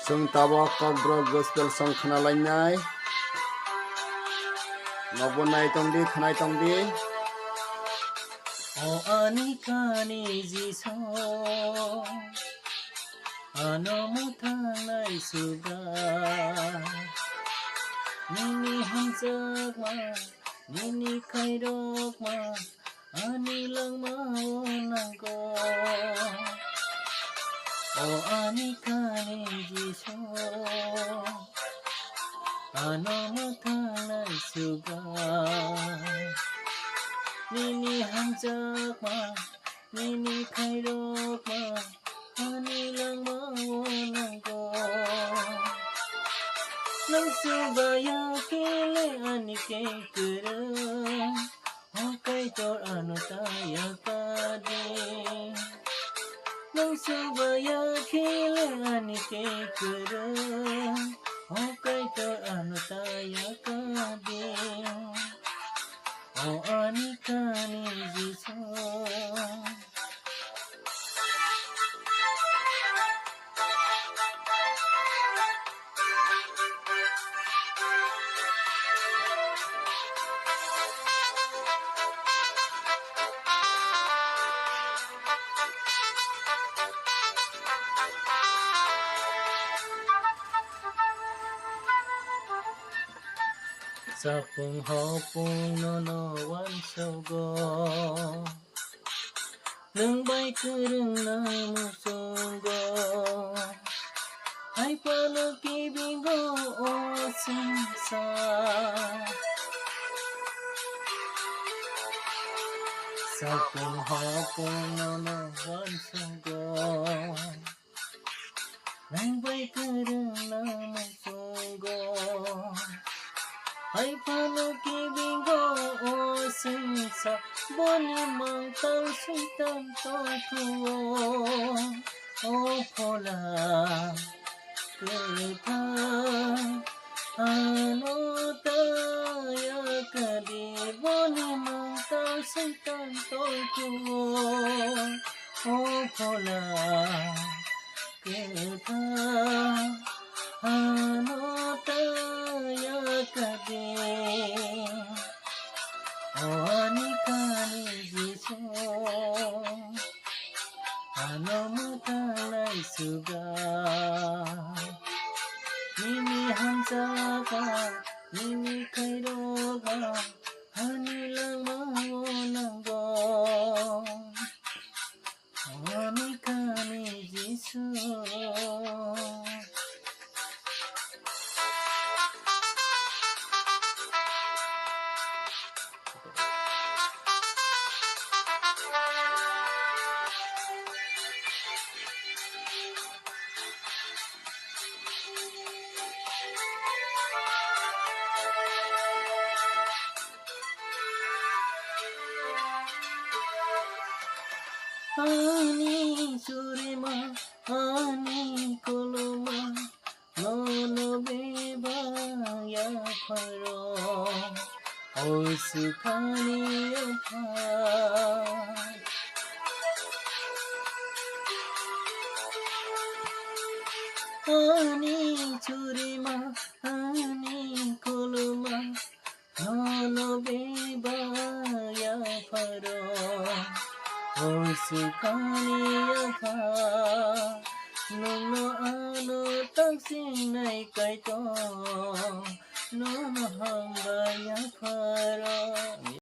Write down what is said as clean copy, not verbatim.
जों tabok kobro gospel song khonalainai nobo nai tongdi khanai tongdi O ani kani jiso ano mutanai suga nini hamjakma nini kairokma ani langma onangko O ani kani jiso ano mutanai suga nini hamjakma nini kairokma ani langma onangko nang subaya kele ani kekere hokai tor ano taya kade nang subaya kele ani kekere hokai tor ano taya kade O ani kani jiso Sapung hopung nono wan sogo nang bay kereng na musogo ay panakibigo o sinsa Sapung hopung nono wan sogo nang bay kereng na musogo ay panakibigo o sinsa boni mangtang suitan totuo o pola keta ano taya kadi boni mangtang suitan totuo o pola keta ano taya kadi O ani kani jiso ano mutanai suga nini hamjaka nini kairoga hani langma onanggo O ani kani jiso Ani surima, ani koloma, nono beba ya paro, osukani apa. Ani surima, ani koloma, nono beba ya paro. Osukani apa nono ano taksing nai kaito nono hamba ya para